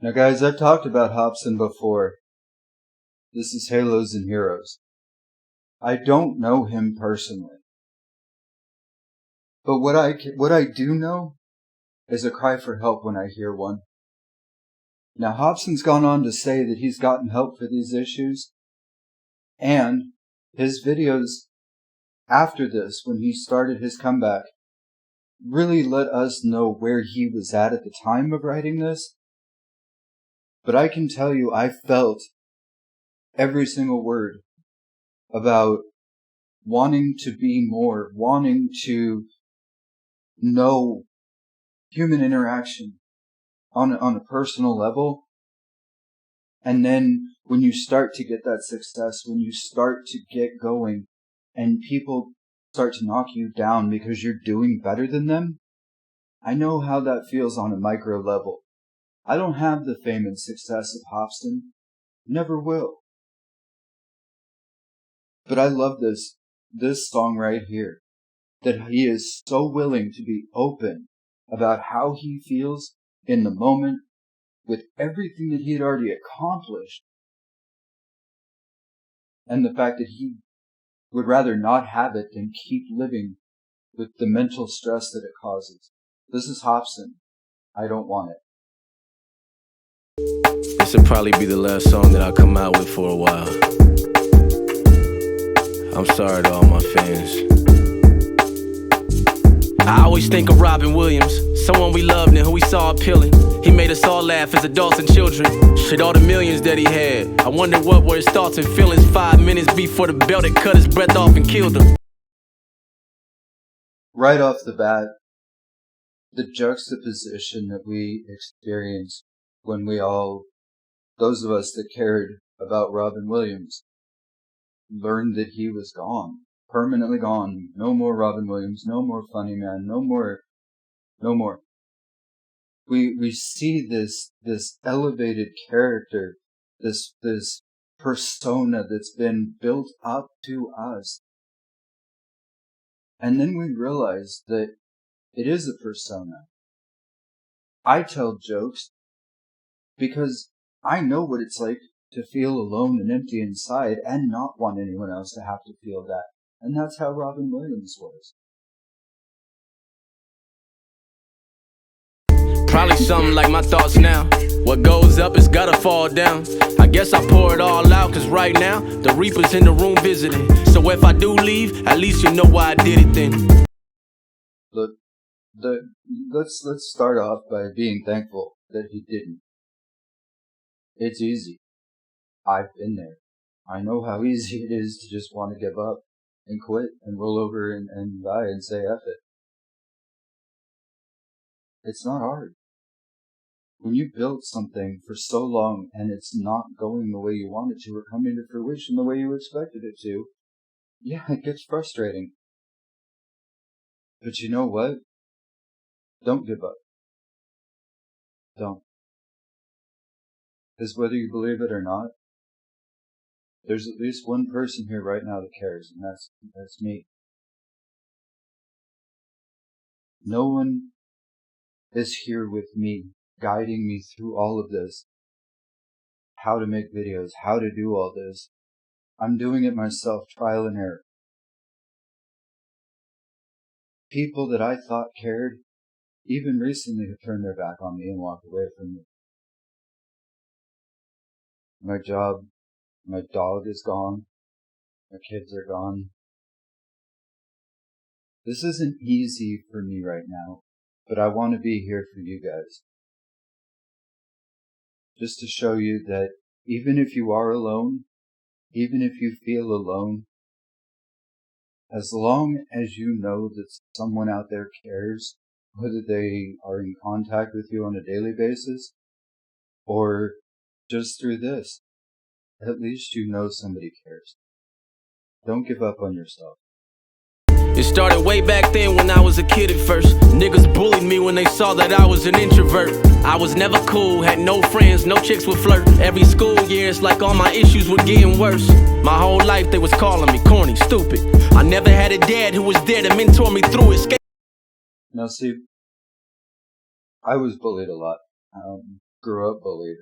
Now guys, I've talked about Hopsin before. This is Halos and Heroes. I don't know him personally. But what I do know is a cry for help when I hear one. Now Hopsin's gone on to say that he's gotten help for these issues, and his videos after this, when he started his comeback, really let us know where he was at the time of writing this. But I can tell you, I felt every single word about wanting to be more, wanting to know human interaction on a personal level. And then when you start to get that success, when you start to get going and people start to knock you down because you're doing better than them, I know how that feels on a micro level. I don't have the fame and success of Hopsin. Never will. But I love this song right here. That he is so willing to be open about how he feels in the moment with everything that he had already accomplished. And the fact that he would rather not have it than keep living with the mental stress that it causes. This is Hopsin. I don't want it. This will probably be the last song that I come out with for a while. I'm sorry to all my fans. I always think of Robin Williams, someone we loved and who we saw appealing. He made us all laugh as adults and children. Shit, all the millions that he had. I wonder what were his thoughts and feelings 5 minutes before the belt had cut his breath off and killed him. Right off the bat, the juxtaposition that we experienced when those of us that cared about Robin Williams, learned that he was gone. Permanently gone. No more Robin Williams. No more Funny Man. No more. We see this elevated character, this persona that's been built up to us. And then we realize that it is a persona. I tell jokes because I know what it's like to feel alone and empty inside and not want anyone else to have to feel that. And that's how Robin Williams was. Probably something like my thoughts now. What goes up has gotta fall down. I guess I pour it all out, cause right now the Reaper's in the room visiting. So if I do leave, at least you know why I did it then. Look, let's start off by being thankful that he didn't. It's easy. I've been there. I know how easy it is to just want to give up and quit and roll over and die and say F it. It's not hard. When you build something for so long and it's not going the way you want it to or coming to fruition the way you expected it to, yeah, it gets frustrating. But you know what? Don't give up. Don't. Because whether you believe it or not, there's at least one person here right now that cares, and that's me. No one is here with me, guiding me through all of this. How to make videos, how to do all this. I'm doing it myself, trial and error. People that I thought cared, even recently have turned their back on me and walked away from me. My job, my dog is gone. My kids are gone. This isn't easy for me right now, but I want to be here for you guys. Just to show you that even if you are alone, even if you feel alone, as long as you know that someone out there cares, whether they are in contact with you on a daily basis or just through this, at least you know somebody cares. Don't give up on yourself. It started way back then when I was a kid at first. Niggas bullied me when they saw that I was an introvert. I was never cool, had no friends, no chicks would flirt. Every school year it's like all my issues were getting worse. My whole life they was calling me corny, stupid. I never had a dad who was there to mentor me through it. Now see, I was bullied a lot. grew up bullied.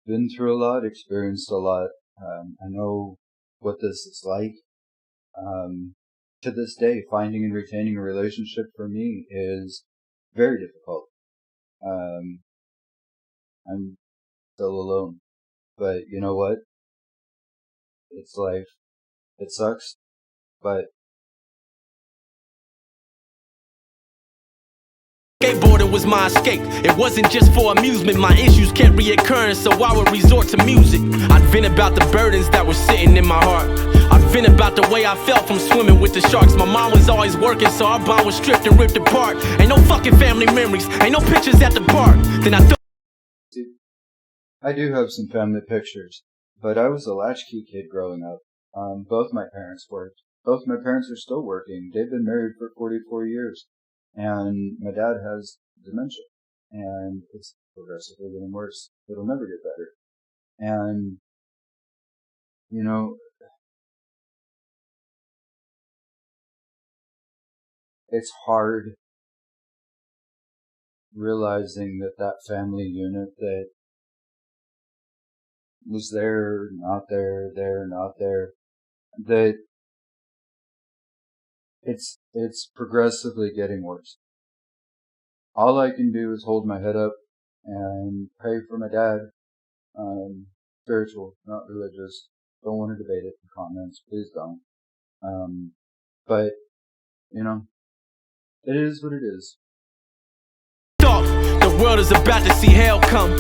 Been through a lot, experienced a lot. I know what this is like. To this day, finding and retaining a relationship for me is very difficult. I'm still alone. But you know what? It's life. It sucks, but Skateboarding was my escape. It wasn't just for amusement. My issues kept reoccurring, so I would resort to music. I'd vent about the burdens that were sitting in my heart. I'd vent about the way I felt from swimming with the sharks. My mom was always working, so our bond was stripped and ripped apart. Ain't no fucking family memories, ain't no pictures at the park. Then I thought, I do have some family pictures, but I was a latchkey kid growing up. Both my parents worked. Both my parents are still working. They've been married for 44 years. And my dad has dementia. And it's progressively getting worse. It'll never get better. And, you know, it's hard realizing that that family unit that was there, not there, not there, that it's progressively getting worse. All I can do is hold my head up and pray for my dad. Spiritual, not religious. Don't want to debate it in comments. Please don't. But, you know, it is what it is. the world is about to see hell come.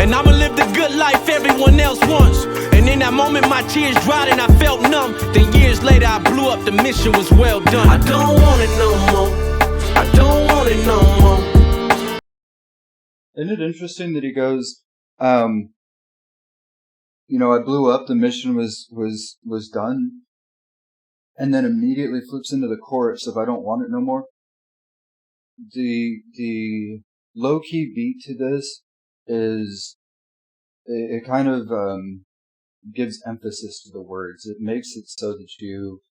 And I'ma live the good life everyone else wants. And in that moment my tears dried and I felt numb. Then years later I blew up, the mission was well done. I don't want it no more. I don't want it no more. Isn't it interesting that he goes, you know, I blew up, the mission was done, and then immediately flips into the chorus of I don't want it no more. The low-key beat to this is, it kind of gives emphasis to the words. It makes it so that you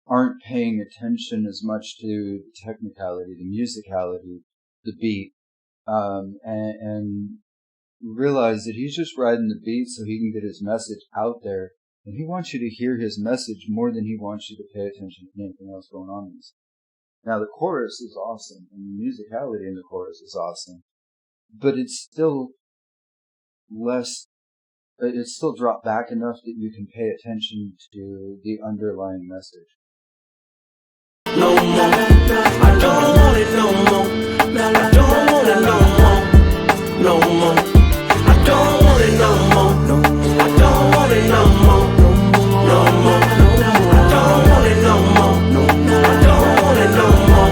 aren't paying attention as much to the technicality, the musicality, the beat, and realize that he's just riding the beat so he can get his message out there. And he wants you to hear his message more than he wants you to pay attention to anything else going on in this. Now, the chorus is awesome, and the musicality in the chorus is awesome, but it's still it's still dropped back enough that you can pay attention to the underlying message. No more. I don't want it no more. I don't want it no more. No more. I don't want it no more. I don't want it no more. No more. I don't want it no more. I don't want it no more.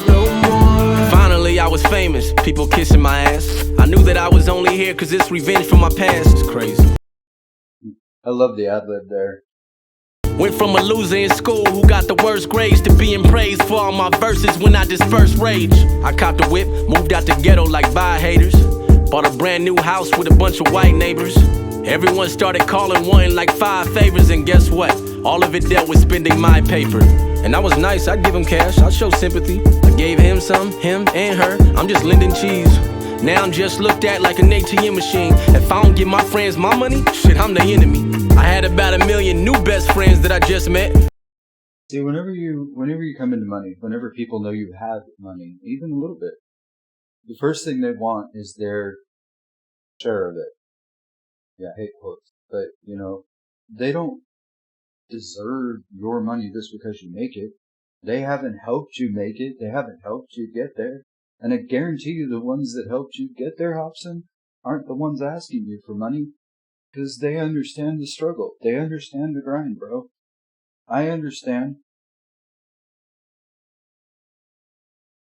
No more. Finally I was famous, people kissing my ass. I knew that I was only here cause it's revenge from my past. It's crazy. I love the ad-lib there. Went from a loser in school who got the worst grades to being praised for all my verses when I dispersed rage. I caught the whip, moved out the ghetto like bye haters. Bought a brand new house with a bunch of white neighbors. Everyone started calling, wanting like 5 favors, and guess what? All of it dealt with spending my paper. And I was nice, I'd give him cash, I'd show sympathy. I gave him some, him and her, I'm just lending cheese. Now I'm just looked at like an ATM machine. If I don't give my friends my money, shit, I'm the enemy. I had about 1 million new best friends that I just met. See, whenever you come into money, whenever people know you have money, even a little bit, the first thing they want is their share of it. Yeah, I hate quotes, but you know, they don't deserve your money just because you make it. They haven't helped you make it. They haven't helped you get there. And I guarantee you the ones that helped you get there, Hopsin, aren't the ones asking you for money, because they understand the struggle. They understand the grind, bro. I understand.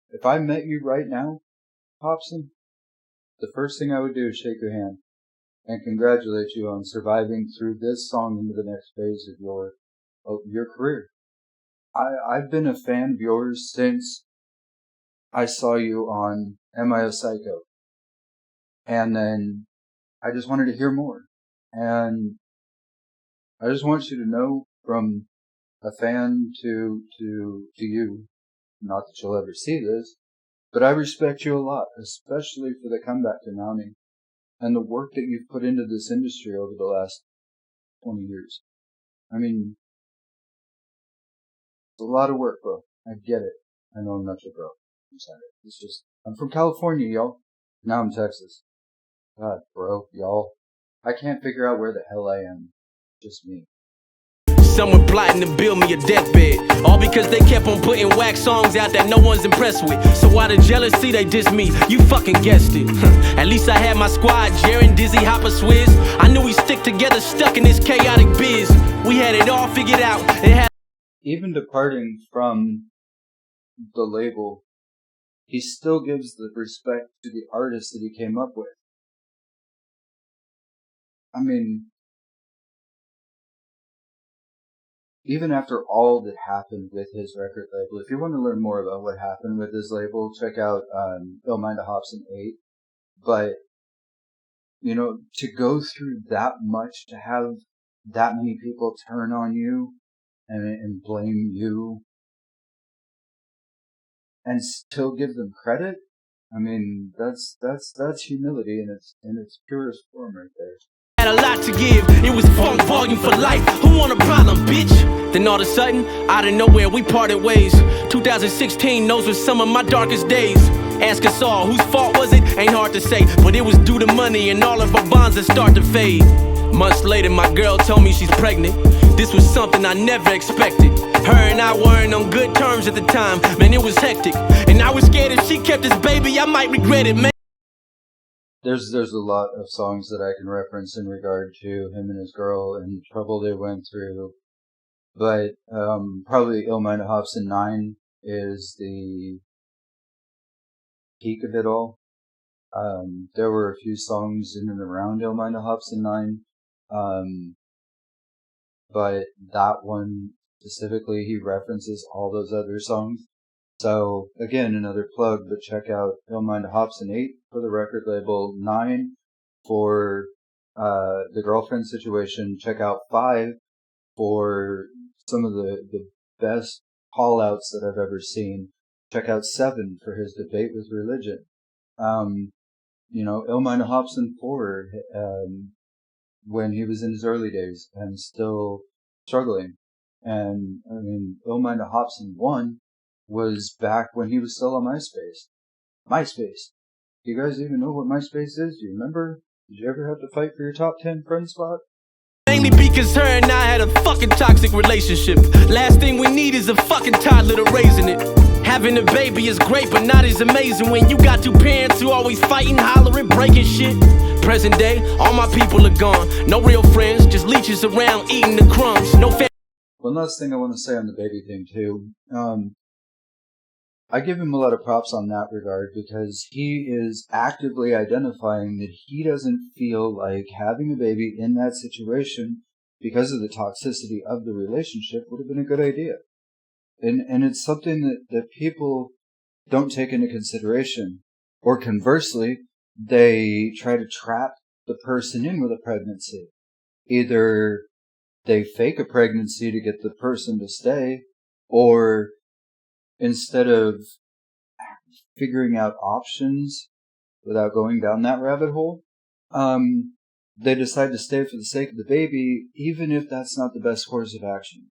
If I met you right now, Hopsin, the first thing I would do is shake your hand and congratulate you on surviving through this song into the next phase of your career. I've been a fan of yours since I saw you on Am I a Psycho? And then I just wanted to hear more. And I just want you to know, from a fan to you, not that you'll ever see this, But I respect you a lot, especially for the comeback to Nami and the work that you've put into this industry over the last 20 years. I mean, it's a lot of work, bro. I get it. I know I'm not your bro. I'm sorry. It's just, I'm from California, y'all. Now I'm Texas. God, bro, y'all. I can't figure out where the hell I am. Just me. Someone plotting to build me a deathbed, all because they kept on putting whack songs out that no one's impressed with. So out of jealousy they diss me, you fucking guessed it. At least I had my squad, Jaren, Dizzy, Hopper, Swizz. I knew we stick together, stuck in this chaotic biz. We had it all figured out. Even departing from the label, he still gives the respect to the artist that he came up with. I mean, even after all that happened with his record label, if you want to learn more about what happened with his label, check out Don't Mind a Hopsin I. But, you know, to go through that much, to have that many people turn on you and blame you and still give them credit, I mean, that's humility in its purest form right there. Had a lot to give, it was funk volume for life. Who want a problem, bitch? Then all of a sudden, out of nowhere, we parted ways. 2016, those were some of my darkest days. Ask us all, whose fault was it? Ain't hard to say, but it was due to money and all of our bonds that start to fade. Months later, my girl told me she's pregnant. This was something I never expected. Her and I weren't on good terms at the time. Man, it was hectic. And I was scared if she kept this baby, I might regret it, man. There's a lot of songs that I can reference in regard to him and his girl and the trouble they went through. But probably Ill Mind of Hopsin I is the peak of it all. There were a few songs in and around Ill Mind of Hopsin I. But that one specifically, he references all those other songs. So, again, another plug, but check out Ill Mind of Hopsin I for the record label, 9 for the girlfriend situation. Check out 5 for some of the best call-outs that I've ever seen. Check out 7 for his debate with religion. You know, Ill Mind of Hopsin 4, when he was in his early days and still struggling. And, I mean, Ill Mind of Hopsin 1 was back when he was still on MySpace. MySpace. Do you guys even know what MySpace is? Do you remember? Did you ever have to fight for your top 10 friend spot? Mainly because her and I had a fucking toxic relationship. Last thing we need is a fucking toddler to raising it. Having a baby is great, but not as amazing when you got two parents who always fighting, hollering, breaking shit. Present day, all my people are gone. No real friends, just leeches around eating the crumbs. No family. One last thing I want to say on the baby thing too. I give him a lot of props on that regard because he is actively identifying that he doesn't feel like having a baby in that situation because of the toxicity of the relationship would have been a good idea. And it's something that people don't take into consideration. Or conversely, they try to trap the person in with a pregnancy. Either they fake a pregnancy to get the person to stay, or instead of figuring out options without going down that rabbit hole, they decide to stay for the sake of the baby, even if that's not the best course of action.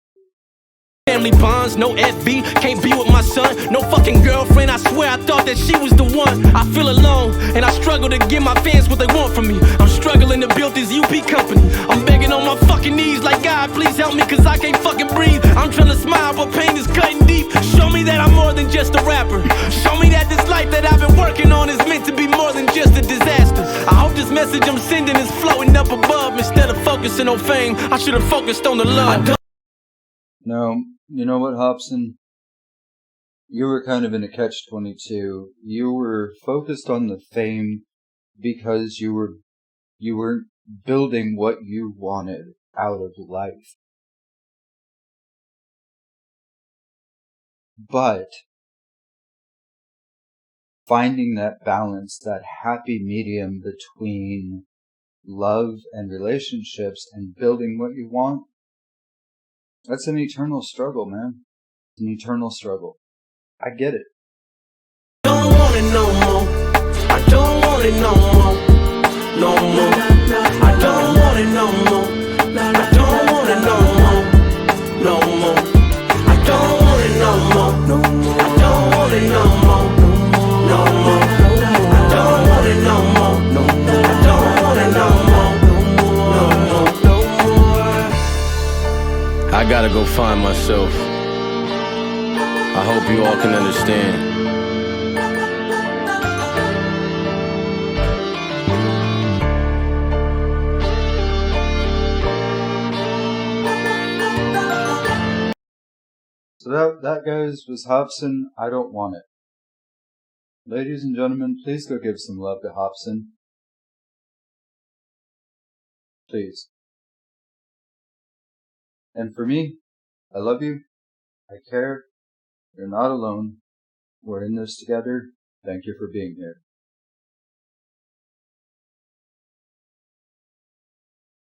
Family bonds, no FB, can't be with my son. No fucking girlfriend, I swear I thought that she was the one. I feel alone, and I struggle to give my fans what they want from me. I'm struggling to build this UP company. I'm begging on my fucking knees like, God, please help me, cause I can't fucking breathe. I'm trying to smile, but pain is cutting deep. Show me that I'm more than just a rapper. Show me that this life that I've been working on is meant to be more than just a disaster. I hope this message I'm sending is floating up above. Instead of focusing on fame, I should have focused on the love. No, you know what, Hopsin? You were kind of in a catch-22. You were focused on the fame because you weren't building what you wanted out of life. But finding that balance, that happy medium between love and relationships and building what you want, that's an eternal struggle, man. It's an eternal struggle. I get it. it no more. I don't want it no more. No more. I don't want it no more. I don't want it no more. No more. I don't want it no more. No more. I don't want it no more. No more. I don't want it no more. No more. I don't want it no more. No more. No more. I gotta go find myself. I hope you all can understand. So that goes was Hopsin, I Don't Want It. Ladies and gentlemen, please go give some love to Hopsin. Please. And for me, I love you. I care. You're not alone. We're in this together. Thank you for being here.